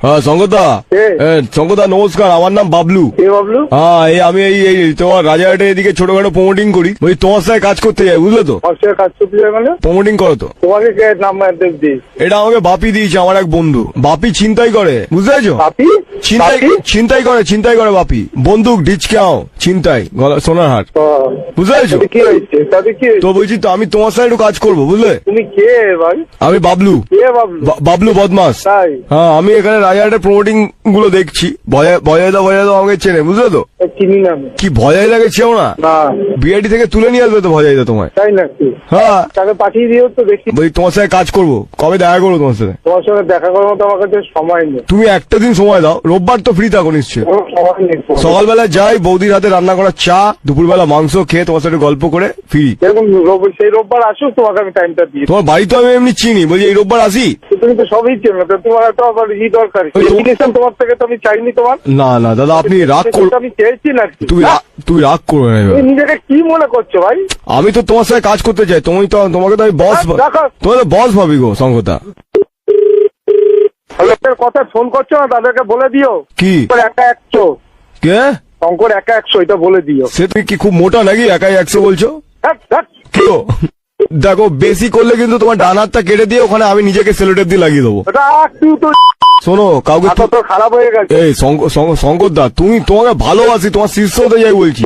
হ্যাঁ শঙ্করদা, শঙ্করদা নমস্কার, আমার নাম বাবলু। বাবলু? হ্যাঁ, আমি এই তোমার রাজারহাটে এদিকে ছোটখাটো প্রমোটিং করি, ওই তোমার সাথে কাজ করতে যাই, বুঝলে তো? কাজ করতে যাই মানে? প্রমোটিং করো তো। তোমাকে কে নাম্বার দিয়েছে? এটা আমাকে বাপি দিয়েছে, আমার এক বন্ধু। বাপি ছিনতাই করে, বুঝতে পেরেছো? বাপি ছিনতাই করে বাপি, বন্দুক ডিচকাও ছিনতাই, সোনার হাট, বুঝতে পেরেছো? কি হয়েছে তাতে? কি তো বলছি তো আমি তোমার সাথে একটু কাজ করবো, বুঝলে? তুমি কে ভাই? আমি বাবলু। কে বাবলু? বাবলু বদমাস। তাই? হ্যাঁ, আমি এখানে রাজারহাটের প্রমোটিং গুলো দেখছি। ভয়দা আমাকে চেনে, বুঝলে তো? চিনি না আমি। কি ভজাই লাগে চেও না? না। বিআইডি থেকে তুলে নিয়ে আসবে তো ভজাইদা তোমায়। তাই নাকি? হ্যাঁ, তাকে পাঠিয়ে দিও তো দেখি। বলি তোমার সাথে কাজ করবো, কবে দেখা করবো তোমার সাথে? তোমার সঙ্গে দেখা করার মতো আমার কাছে সময় নেই। তুমি একটা দিন সময় দাও, রোববার তো ফ্রি থাকো নিশ্চয়ই। কোনো সময় নেই। সকালবেলা যাই, বৌদির হাতে রান্না করা চা, দুপুরবেলা মাংস খেয়ে তোমার সাথে গল্প করে ফিরি। এরকম সেই রোববার আসুক, তোমাকে আমি টাইমটা দিই। তোমার বাড়ি তো আমি এমনি চিনি, বলছি এই রোববার আসি। তুমি তো সবই চেনো, তো তোমার একটা আবার দরকারি ইনভিটেশন তোমার থেকে তো আমি চাইনি। তোমার না না দাদা, আপনি রাগ করো। আমি চেয়েছি নাকি? তুই রাগ করবে না। তুমি নিজেকে কি মনে করছো ভাই? আমি তো তোমার সাথে কাজ করতে চাই, তোমাকে তো আমি বস, তোমার তো বস ভাবি গো শঙ্করদা। কথা ফোন করছো না, তাদেরকে বলে দিও কি একা 100। কে? শঙ্কর একা 100, এটা বলে দিও। সে তুমি কি খুব মোটা নাকি একাই 100 বলছো? ধ্যাৎ। কি গো? দেখো, বেশি করলে কিন্তু তোমার ডান হাতটা কেটে দিয়ে ওখানে আমি নিজেকে সেলোটেপ দিয়ে লাগিয়ে দেবো। তুই তো শোনো, কাউকে তো খারাপ হয়ে গেছে। এই শঙ্করদা, তোমাকে ভালোবাসি, তোমার শীর্ষ হতে যাই বলছি।